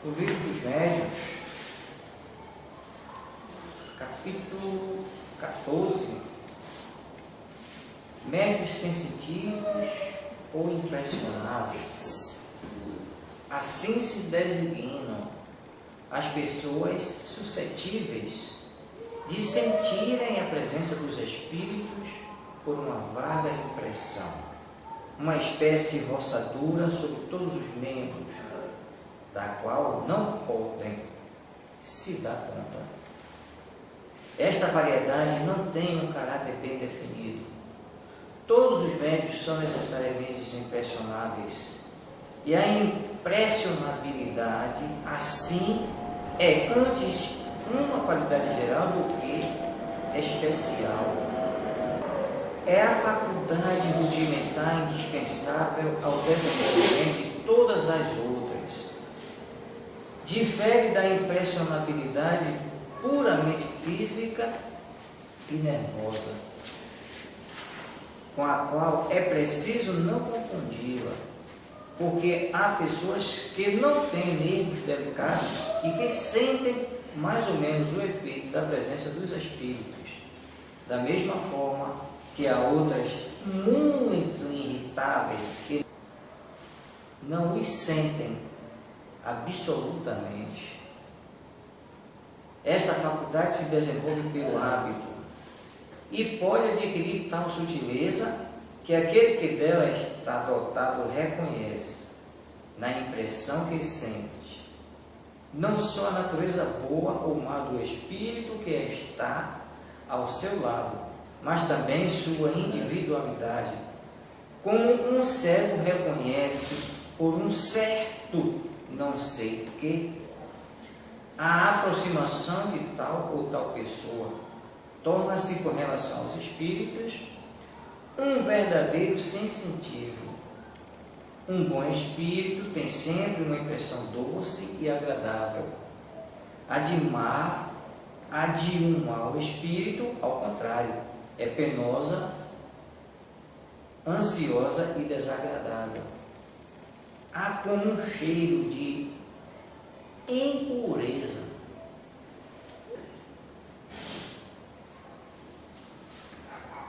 do Livro dos Médiuns, capítulo 14, médiuns sensitivos ou impressionáveis. Assim se designam as pessoas suscetíveis de sentirem a presença dos espíritos por uma vaga impressão, uma espécie de roçadura sobre todos os membros, da qual não podem se dar conta. Esta variedade não tem um caráter bem definido. Todos os médiuns são necessariamente impressionáveis, e a impressionabilidade, assim, é antes uma qualidade geral do que especial. É a faculdade rudimentar indispensável ao desenvolvimento de todas as outras. Difere da impressionabilidade puramente física e nervosa, com a qual é preciso não confundi-la, porque há pessoas que não têm nervos delicados e que sentem mais ou menos o efeito da presença dos espíritos, da mesma forma que há outras muito irritáveis que não os sentem absolutamente. Esta faculdade se desenvolve pelo hábito e pode adquirir tal sutileza que aquele que dela está dotado reconhece, na impressão que sente, não só a natureza boa ou má do espírito que está ao seu lado, mas também sua individualidade, como um cego reconhece por um certo não sei o que, a aproximação de tal ou tal pessoa torna-se, com relação aos espíritos, um verdadeiro sensitivo. Um bom espírito tem sempre uma impressão doce e agradável. A de um mau espírito, ao contrário, é penosa, ansiosa e desagradável. Há como um cheiro de impureza.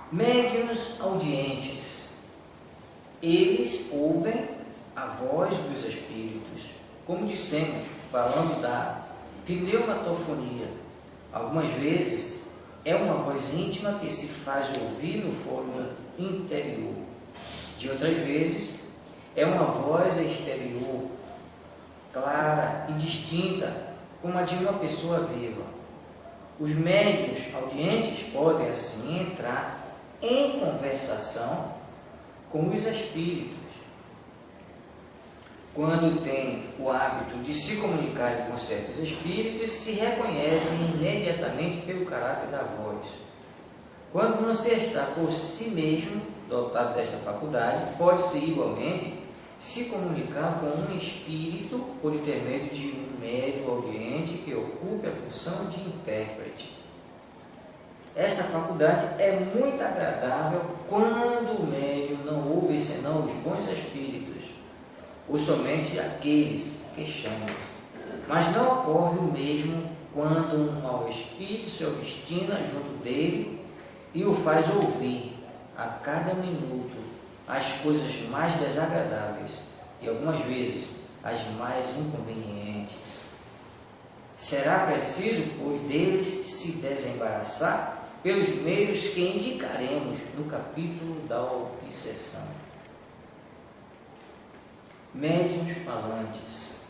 Médiuns audientes. Eles ouvem a voz dos espíritos, como dissemos, falando da pneumatofonia. Algumas vezes é uma voz íntima que se faz ouvir no foro interior. De outras vezes é uma voz exterior, clara e distinta, como a de uma pessoa viva. Os médiuns audientes podem assim entrar em conversação com os espíritos. Quando têm o hábito de se comunicar com certos espíritos, se reconhecem imediatamente pelo caráter da voz. Quando não se está por si mesmo dotado desta faculdade, pode-se igualmente se comunicar com um espírito por intermédio de um médium audiente que ocupe a função de intérprete. Esta faculdade é muito agradável quando o médium não ouve senão os bons espíritos, ou somente aqueles que chamam. Mas não ocorre o mesmo quando um mau espírito se obstina junto dele e o faz ouvir a cada minuto as coisas mais desagradáveis e algumas vezes as mais inconvenientes. Será preciso, pois, deles se desembaraçar pelos meios que indicaremos no capítulo da obsessão. Médiuns falantes.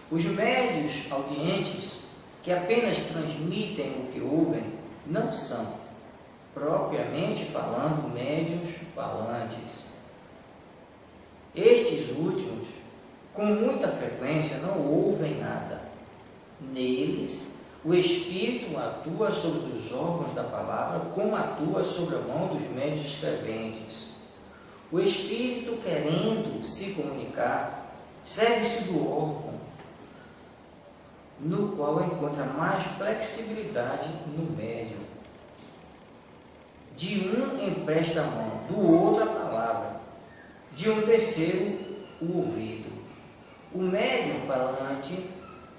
Os médiuns audientes, que apenas transmitem o que ouvem, não são, propriamente falando, médiuns falantes. Estes últimos, com muita frequência, não ouvem nada. Neles, o Espírito atua sobre os órgãos da palavra, como atua sobre a mão dos médiuns escreventes. O Espírito, querendo se comunicar, serve-se do órgão, no qual encontra mais flexibilidade no médium. De um empresta a mão, do outro a palavra, de um terceiro o ouvido. O médium falante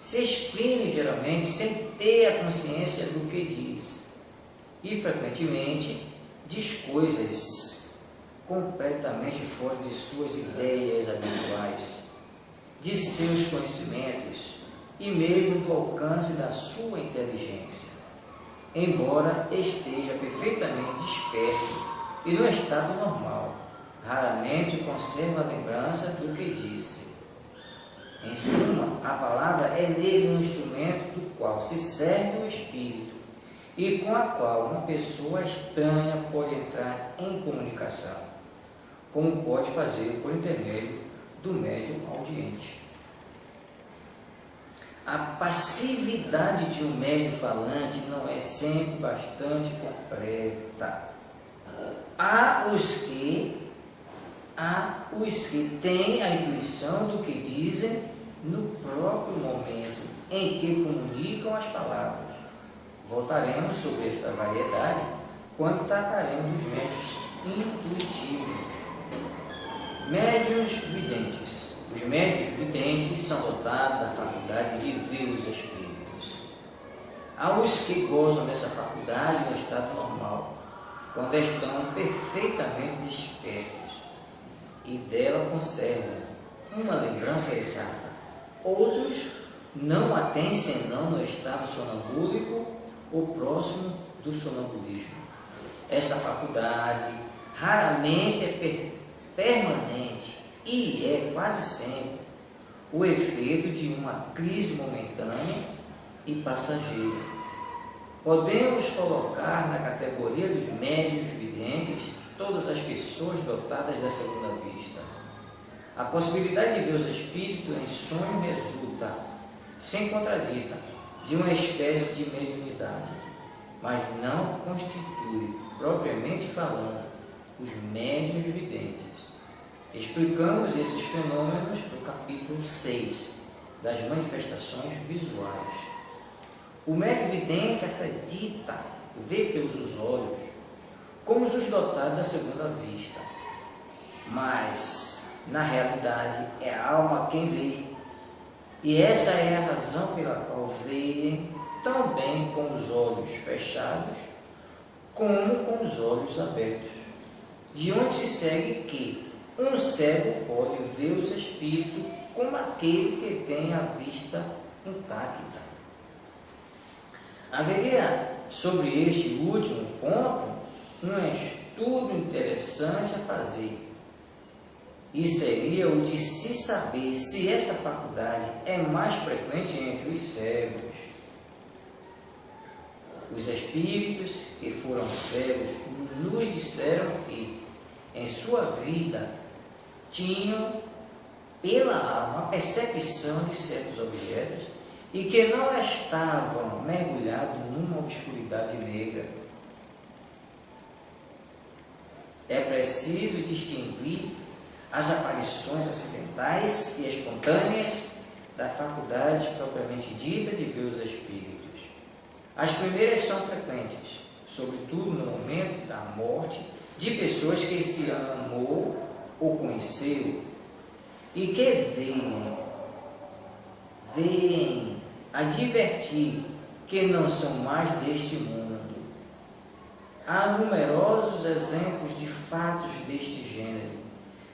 se exprime geralmente sem ter a consciência do que diz e frequentemente diz coisas completamente fora de suas ideias habituais, de seus conhecimentos e mesmo do alcance da sua inteligência, embora esteja perfeitamente desperto e no estado normal, raramente conserva a lembrança do que disse. Em suma, a palavra é nele um instrumento do qual se serve o espírito e com a qual uma pessoa estranha pode entrar em comunicação, como pode fazer por intermédio do médium audiente. A passividade de um médium falante não é sempre bastante completa. Há os que têm a intuição do que dizem no próprio momento em que comunicam as palavras. Voltaremos sobre esta variedade quando trataremos dos médiuns intuitivos. Médiuns videntes. Os médiuns videntes são dotados da faculdade de ver os espíritos. Há os que gozam dessa faculdade no estado normal, quando estão perfeitamente despertos e dela conservam uma lembrança exata. Outros não a têm senão no estado sonambúlico ou próximo do sonambulismo. Esta faculdade raramente é permanente e é quase sempre o efeito de uma crise momentânea e passageira. Podemos colocar na categoria dos médiuns videntes todas as pessoas dotadas da segunda vista. A possibilidade de ver os espíritos em sonho resulta, sem contradita, de uma espécie de mediunidade, mas não constitui, propriamente falando, os médiuns videntes. Explicamos esses fenômenos no capítulo 6 das manifestações visuais. O médium vidente acredita, vê pelos olhos, como os dotados da segunda vista, mas, na realidade, é a alma quem vê, e essa é a razão pela qual veem tão bem com os olhos fechados, como com os olhos abertos, de onde se segue que um cego pode ver os espíritos como aquele que tem a vista intacta. Haveria sobre este último ponto um estudo interessante a fazer, e seria o de se saber se esta faculdade é mais frequente entre os cegos. Os espíritos que foram cegos nos disseram que, em sua vida, tinham pela alma a percepção de certos objetos e que não estavam mergulhados numa obscuridade negra. É preciso distinguir as aparições acidentais e espontâneas da faculdade propriamente dita de ver os espíritos. As primeiras são frequentes, sobretudo no momento da morte, de pessoas que se amou ou conheceu e que veem advertir que não são mais deste mundo. Há numerosos exemplos de fatos deste gênero,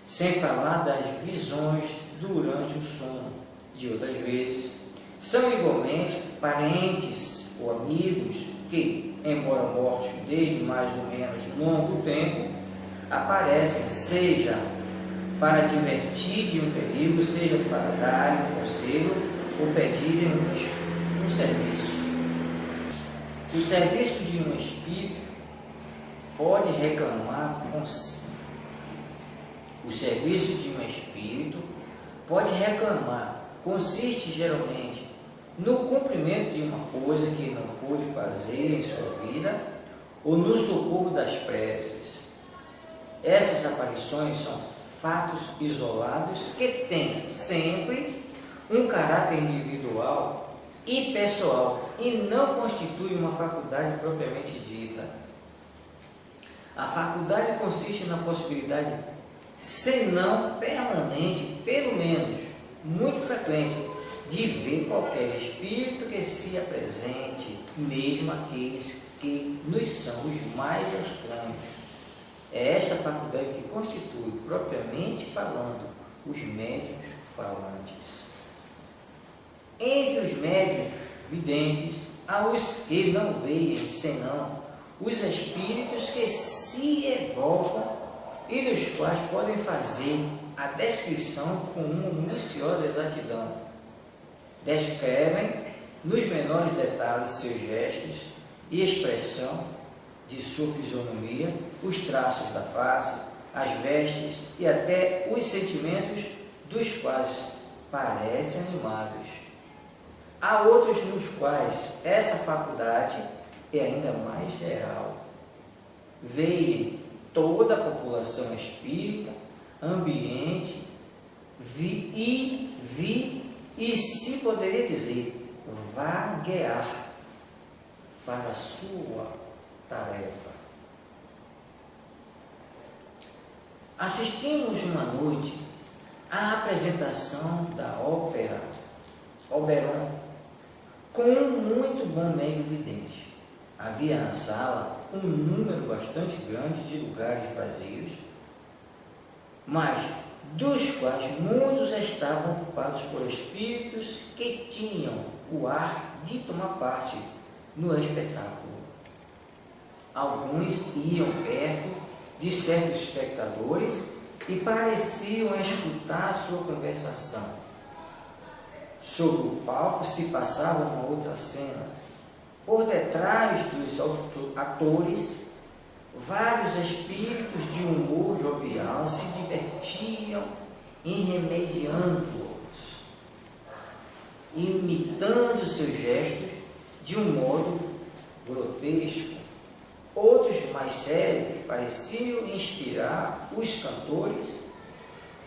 sem falar das visões durante o sono. De outras vezes, são igualmente parentes ou amigos que, embora mortos desde mais ou menos longo tempo, aparecem, seja para advertir de um perigo, seja para dar um conselho ou pedirem um serviço. O serviço de um espírito pode reclamar consiste geralmente no cumprimento de uma coisa que não pôde fazer em sua vida ou no socorro das preces. Essas aparições são fatos isolados que têm sempre um caráter individual e pessoal e não constituem uma faculdade propriamente dita. A faculdade consiste na possibilidade, se não permanente, pelo menos muito frequente, de ver qualquer espírito que se apresente, mesmo aqueles que nos são os mais estranhos. É esta faculdade que constitui, propriamente falando, os médiuns falantes. Entre os médiuns videntes, há os que não veem senão os espíritos que se evocam e dos quais podem fazer a descrição com uma minuciosa exatidão. Descrevem nos menores detalhes seus gestos e expressão de sua fisionomia, os traços da face, as vestes e até os sentimentos dos quais parecem animados. Há outros nos quais essa faculdade é ainda mais geral. Veem toda a população espírita, ambiente, e se poderia dizer, vaguear para a sua tarefa. Assistimos uma noite à apresentação da ópera Oberon com um muito bom médium vidente. Havia na sala um número bastante grande de lugares vazios, mas dos quais muitos estavam ocupados por espíritos que tinham o ar de tomar parte no espetáculo. Alguns iam perto de certos espectadores e pareciam escutar sua conversação. Sobre o palco se passava uma outra cena. Por detrás dos atores, vários espíritos de humor jovial se divertiam irremediando-os, imitando seus gestos de um modo grotesco. Outros mais sérios pareciam inspirar os cantores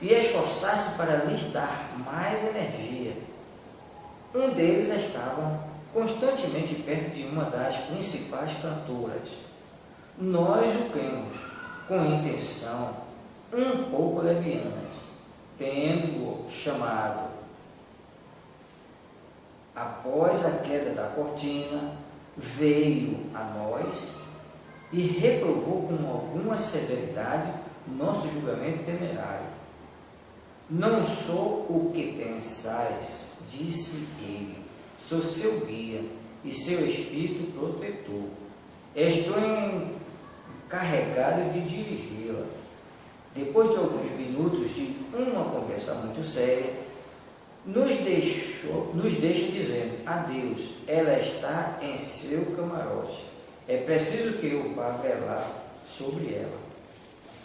e esforçar-se para lhes dar mais energia. Um deles estava constantemente perto de uma das principais cantoras. Nós o cremos com intenção um pouco levianas, tendo-o chamado. Após a queda da cortina, veio a nós e reprovou com alguma severidade nosso julgamento temerário. Não sou o que pensais, disse ele, sou seu guia e seu espírito protetor. Estou encarregado de dirigi-la. Depois de alguns minutos de uma conversa muito séria, nos deixa dizendo, adeus, ela está em seu camarote. É preciso que eu vá velar sobre ela.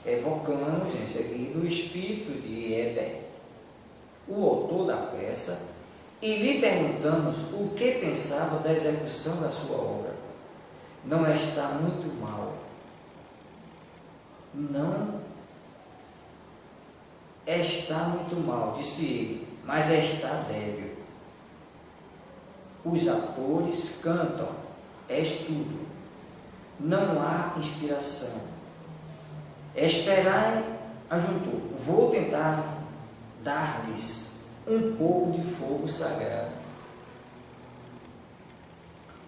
Evocamos em seguida o espírito de Eber, o autor da peça, e lhe perguntamos o que pensava da execução da sua obra. Não está muito mal. Não está muito mal, disse ele, mas está débil. Os atores cantam, és tudo. Não há inspiração. Esperai, ajuntou. Vou tentar dar-lhes um pouco de fogo sagrado.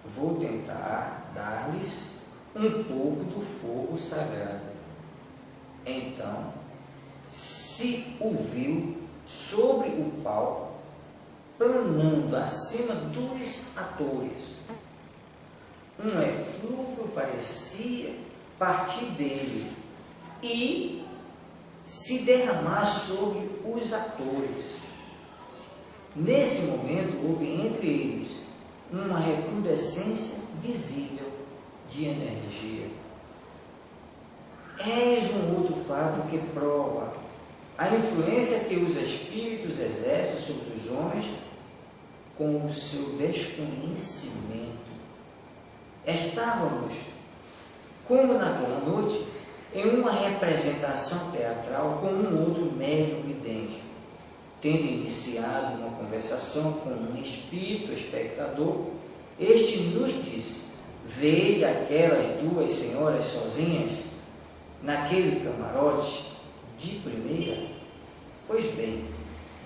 Vou tentar dar-lhes um pouco do fogo sagrado. Então, se o viu sobre o palco, planando acima dos atores. Um eflúvio parecia partir dele e se derramar sobre os atores. Nesse momento, houve entre eles uma recrudescência visível de energia. Eis um outro fato que prova a influência que os espíritos exercem sobre os homens com o seu desconhecimento. Estávamos, como naquela noite, em uma representação teatral com um outro médium vidente. Tendo iniciado uma conversação com um espírito espectador, este nos disse, vede aquelas duas senhoras sozinhas naquele camarote de primeira? Pois bem,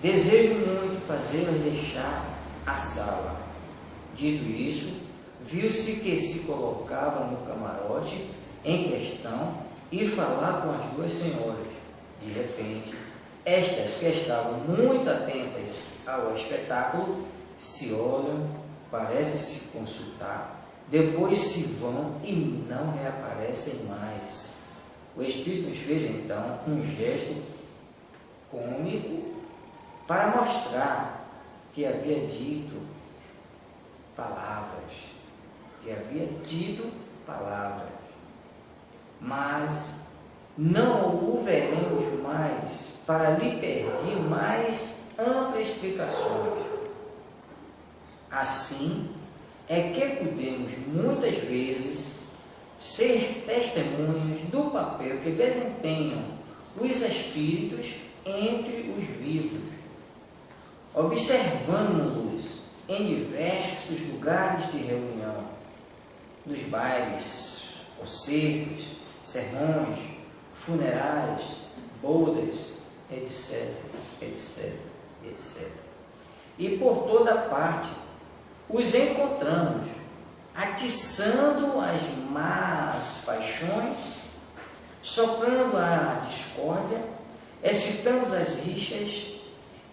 desejo muito fazê-las deixar a sala. Dito isso, viu-se que se colocava no camarote em questão e falar com as duas senhoras. De repente, estas que estavam muito atentas ao espetáculo se olham, parecem se consultar, depois se vão e não reaparecem mais. O Espírito nos fez então um gesto cômico para mostrar que havia dito palavras, mas não o veremos mais para lhe pedir mais amplas explicações. Assim é que podemos muitas vezes ser testemunhas do papel que desempenham os espíritos entre os vivos. Observamos-los em diversos lugares de reunião, nos bailes, concertos, sermões, funerais, bodas, etc, etc, etc. E por toda parte os encontramos atiçando as más paixões, soprando a discórdia, excitando as rixas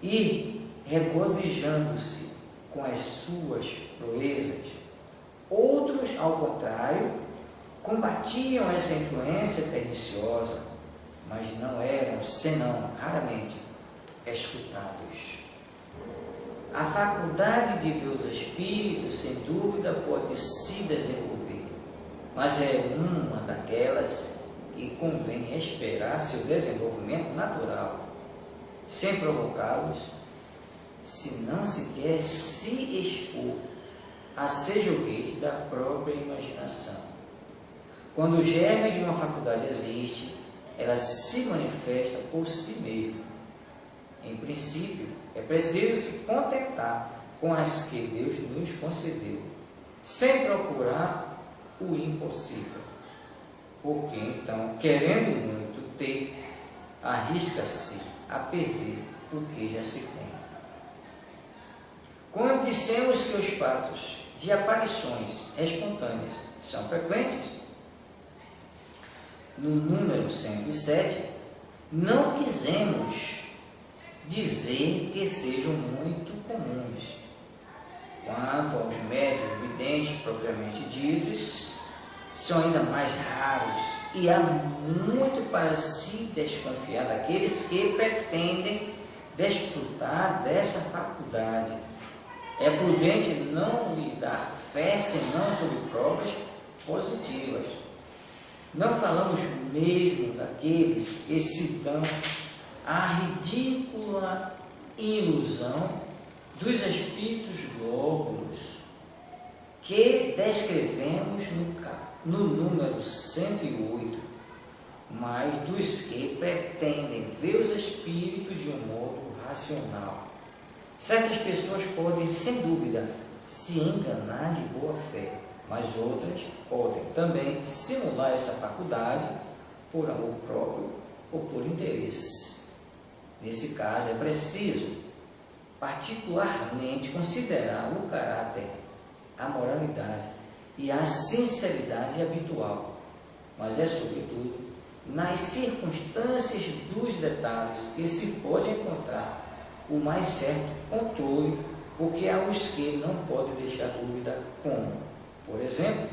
e regozijando-se com as suas proezas. Outros, ao contrário, combatiam essa influência perniciosa, mas não eram, senão raramente, escutados. A faculdade de ver os espíritos, sem dúvida, pode se desenvolver, mas é uma daquelas que convém esperar seu desenvolvimento natural, sem provocá-los, se não se quer se expor a ser joguete da própria imaginação. Quando o germe de uma faculdade existe, ela se manifesta por si mesma. Em princípio, é preciso se contentar com as que Deus nos concedeu, sem procurar o impossível. Porque então, querendo muito ter, arrisca-se a perder o que já se tem. Quando dissemos que os fatos de aparições espontâneas são frequentes, no número 107, não quisemos dizer que sejam muito comuns. Quanto aos médiuns videntes propriamente ditos, são ainda mais raros e há muito para se desconfiar daqueles que pretendem desfrutar dessa faculdade. É prudente não lhe dar fé senão sobre provas positivas. Não falamos mesmo daqueles que se dão a ridícula ilusão dos espíritos glóbulos que descrevemos no número 108, mas dos que pretendem ver os espíritos de um modo racional. Certas pessoas podem, sem dúvida, se enganar de boa fé, mas outras podem também simular essa faculdade por amor próprio ou por interesse. Nesse caso, é preciso particularmente considerar o caráter, a moralidade e a sinceridade habitual, mas é sobretudo nas circunstâncias dos detalhes que se pode encontrar o mais certo controle, porque há os que não podem deixar dúvida como, por exemplo,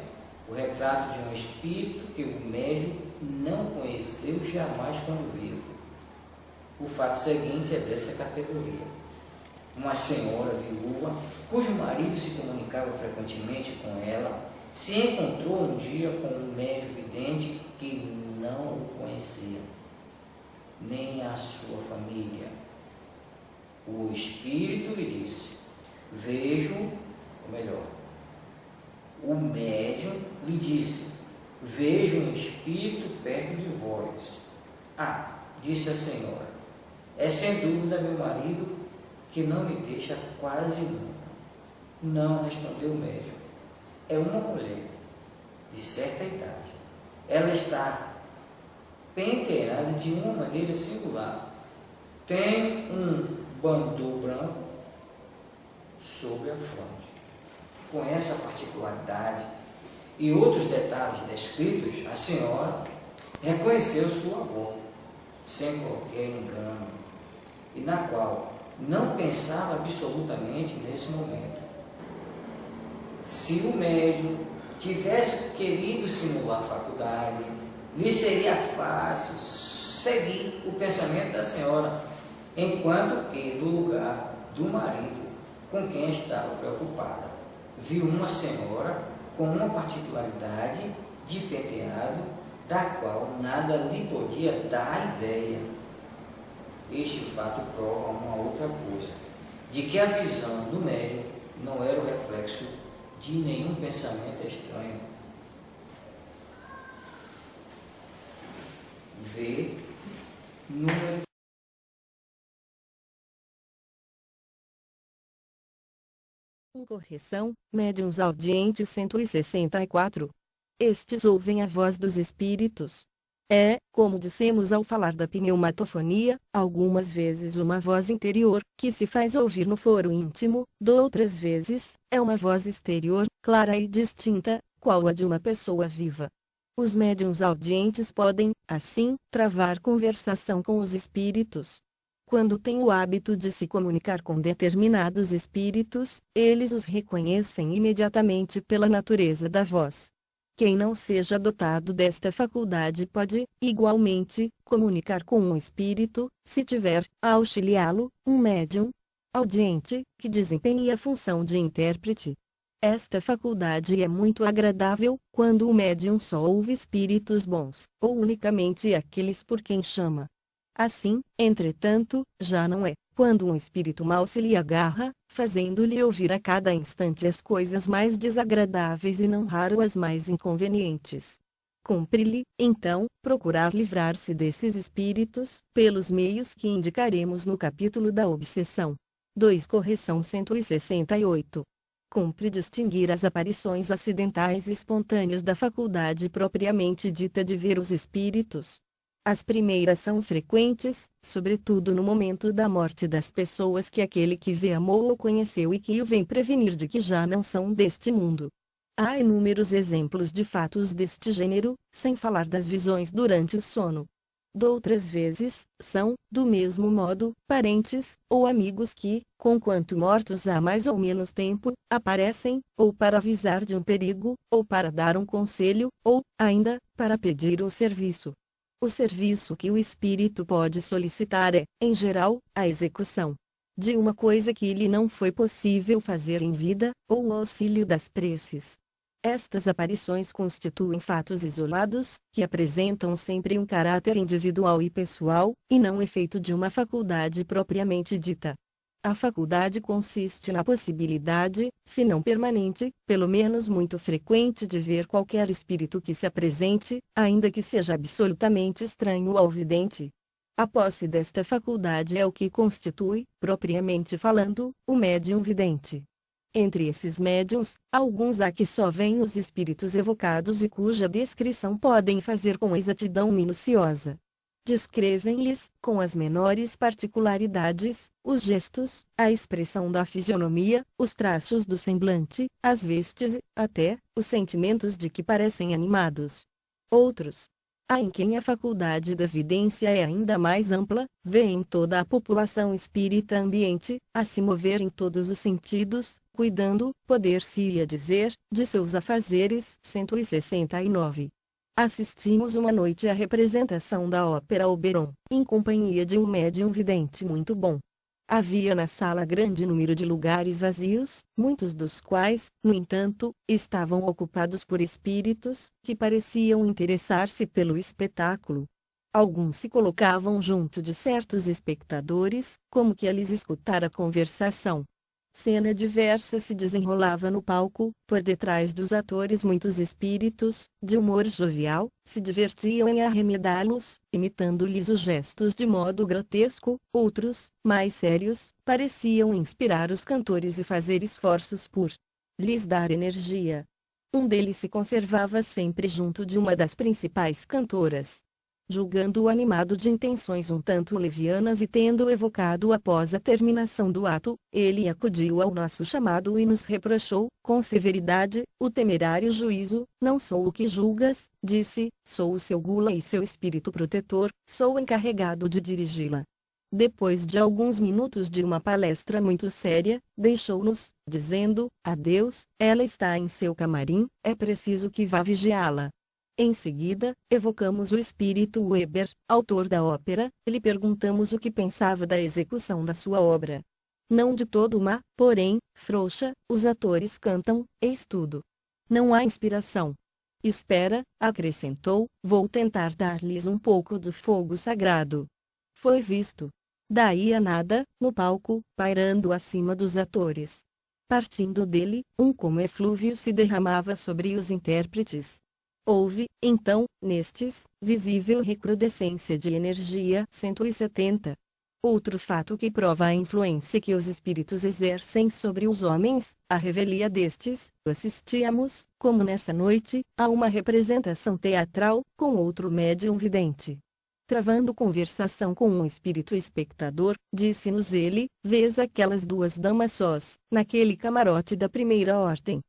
o retrato de um espírito que o médium não conheceu jamais quando vivo. O fato seguinte é dessa categoria. Uma senhora viúva, cujo marido se comunicava frequentemente com ela, se encontrou um dia com um médium vidente que não o conhecia, nem a sua família. O espírito lhe disse: o médium lhe disse: vejo um espírito perto de vós. Ah, disse a senhora, é sem dúvida meu marido, que não me deixa quase nunca. Não, respondeu o médium, é uma mulher de certa idade. Ela está penteada de uma maneira singular. Tem um bandô branco sobre a fronte. Com essa particularidade e outros detalhes descritos, a senhora reconheceu sua avó, sem qualquer engano, e na qual não pensava absolutamente nesse momento. Se o médium tivesse querido simular a faculdade, lhe seria fácil seguir o pensamento da senhora, enquanto que, do lugar do marido com quem estava preocupada, viu uma senhora com uma particularidade de penteado da qual nada lhe podia dar ideia. Este fato prova uma outra coisa, de que a visão do médium não era o reflexo de nenhum pensamento estranho. V. Número Correção, médiuns audientes 164. Estes ouvem a voz dos espíritos. É, como dissemos ao falar da pneumatofonia, algumas vezes uma voz interior, que se faz ouvir no foro íntimo, doutras vezes, é uma voz exterior, clara e distinta, qual a de uma pessoa viva. Os médiuns audientes podem, assim, travar conversação com os espíritos. Quando têm o hábito de se comunicar com determinados espíritos, eles os reconhecem imediatamente pela natureza da voz. Quem não seja dotado desta faculdade pode, igualmente, comunicar com um espírito, se tiver, a auxiliá-lo, um médium audiente, que desempenhe a função de intérprete. Esta faculdade é muito agradável, quando o médium só ouve espíritos bons, ou unicamente aqueles por quem chama. Assim, entretanto, já não é, quando um espírito mau se lhe agarra, fazendo-lhe ouvir a cada instante as coisas mais desagradáveis e não raro as mais inconvenientes. Cumpre-lhe, então, procurar livrar-se desses espíritos, pelos meios que indicaremos no capítulo da obsessão. 2. Correção 168. Cumpre distinguir as aparições acidentais e espontâneas da faculdade propriamente dita de ver os espíritos. As primeiras são frequentes, sobretudo no momento da morte das pessoas que aquele que vê amou ou conheceu e que o vem prevenir de que já não são deste mundo. Há inúmeros exemplos de fatos deste gênero, sem falar das visões durante o sono. Doutras vezes, são, do mesmo modo, parentes, ou amigos que, conquanto mortos há mais ou menos tempo, aparecem, ou para avisar de um perigo, ou para dar um conselho, ou, ainda, para pedir um serviço. O serviço que o espírito pode solicitar é, em geral, a execução de uma coisa que lhe não foi possível fazer em vida, ou o auxílio das preces. Estas aparições constituem fatos isolados, que apresentam sempre um caráter individual e pessoal, e não efeito de uma faculdade propriamente dita. A faculdade consiste na possibilidade, se não permanente, pelo menos muito frequente de ver qualquer espírito que se apresente, ainda que seja absolutamente estranho ao vidente. A posse desta faculdade é o que constitui, propriamente falando, o médium vidente. Entre esses médiuns, alguns há que só veem os espíritos evocados e cuja descrição podem fazer com exatidão minuciosa. Descrevem-lhes, com as menores particularidades, os gestos, a expressão da fisionomia, os traços do semblante, as vestes e, até, os sentimentos de que parecem animados. Outros, há em quem a faculdade da vidência é ainda mais ampla, vêem toda a população espírita ambiente, a se mover em todos os sentidos, cuidando, poder-se-ia dizer, de seus afazeres. 169. Assistimos uma noite à representação da ópera Oberon, em companhia de um médium vidente muito bom. Havia na sala grande número de lugares vazios, muitos dos quais, no entanto, estavam ocupados por espíritos, que pareciam interessar-se pelo espetáculo. Alguns se colocavam junto de certos espectadores, como que a lhes escutar a conversação. Cena diversa se desenrolava no palco, por detrás dos atores muitos espíritos, de humor jovial, se divertiam em arremedá-los, imitando-lhes os gestos de modo grotesco, outros, mais sérios, pareciam inspirar os cantores e fazer esforços por lhes dar energia. Um deles se conservava sempre junto de uma das principais cantoras. Julgando-o animado de intenções um tanto levianas e tendo evocado após a terminação do ato, ele acudiu ao nosso chamado e nos reprochou, com severidade, o temerário juízo. Não sou o que julgas, disse, sou o seu gula e seu espírito protetor, sou encarregado de dirigi-la. Depois de alguns minutos de uma palestra muito séria, deixou-nos, dizendo, adeus, ela está em seu camarim, é preciso que vá vigiá-la. Em seguida, evocamos o espírito Weber, autor da ópera, e lhe perguntamos o que pensava da execução da sua obra. Não de todo má, porém, frouxa, os atores cantam, eis tudo. Não há inspiração. Espera, acrescentou, vou tentar dar-lhes um pouco do fogo sagrado. Foi visto. Daí a nada, no palco, pairando acima dos atores. Partindo dele, um como eflúvio se derramava sobre os intérpretes. Houve, então, nestes, visível recrudescência de energia. 170. Outro fato que prova a influência que os espíritos exercem sobre os homens, a revelia destes, assistíamos, como nessa noite, a uma representação teatral, com outro médium vidente. Travando conversação com um espírito espectador, disse-nos ele, vês aquelas duas damas sós, naquele camarote da primeira ordem.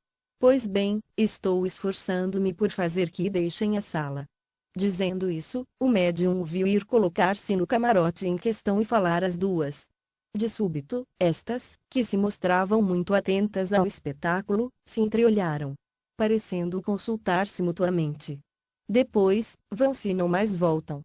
Pois bem, estou esforçando-me por fazer que deixem a sala. Dizendo isso, o médium o viu ir colocar-se no camarote em questão e falar às duas. De súbito, estas, que se mostravam muito atentas ao espetáculo, se entreolharam, parecendo consultar-se mutuamente. Depois, vão-se e não mais voltam.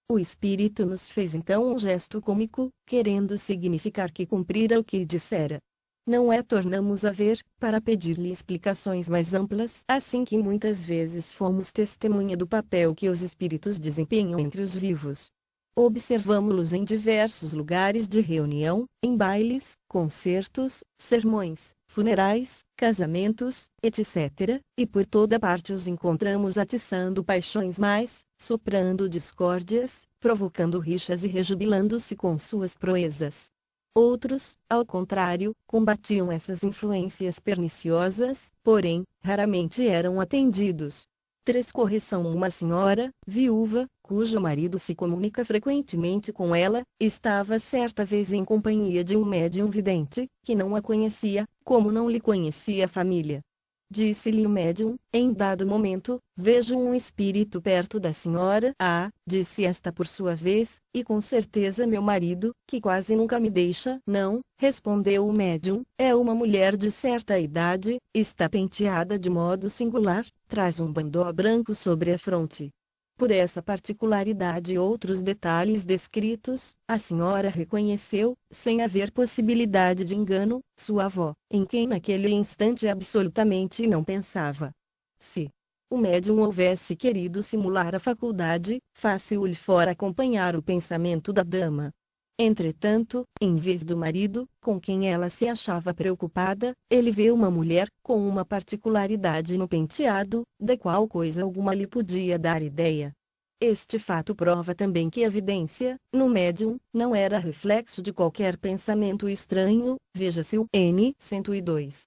O espírito nos fez então um gesto cômico, querendo significar que cumprira o que dissera. Não é tornamos a ver, para pedir-lhe explicações mais amplas, assim que muitas vezes fomos testemunha do papel que os espíritos desempenham entre os vivos. Observamo-los em diversos lugares de reunião, em bailes, concertos, sermões, funerais, casamentos, etc., e por toda parte os encontramos atiçando paixões mais, soprando discórdias, provocando rixas e rejubilando-se com suas proezas. Outros, ao contrário, combatiam essas influências perniciosas, porém, raramente eram atendidos. 3. Correção: uma senhora, viúva, cujo marido se comunica frequentemente com ela, estava certa vez em companhia de um médium vidente, que não a conhecia, como não lhe conhecia a família. Disse-lhe o médium, em dado momento, vejo um espírito perto da senhora. Ah, disse esta por sua vez, e com certeza meu marido, que quase nunca me deixa. Não, respondeu o médium, é uma mulher de certa idade, está penteada de modo singular, traz um bandó branco sobre a fronte. Por essa particularidade e outros detalhes descritos, a senhora reconheceu, sem haver possibilidade de engano, sua avó, em quem naquele instante absolutamente não pensava. Se o médium houvesse querido simular a faculdade, fácil-lhe fora acompanhar o pensamento da dama. Entretanto, em vez do marido, com quem ela se achava preocupada, ele vê uma mulher, com uma particularidade no penteado, da qual coisa alguma lhe podia dar ideia. Este fato prova também que a vidência, no médium, não era reflexo de qualquer pensamento estranho, veja-se o N. 102.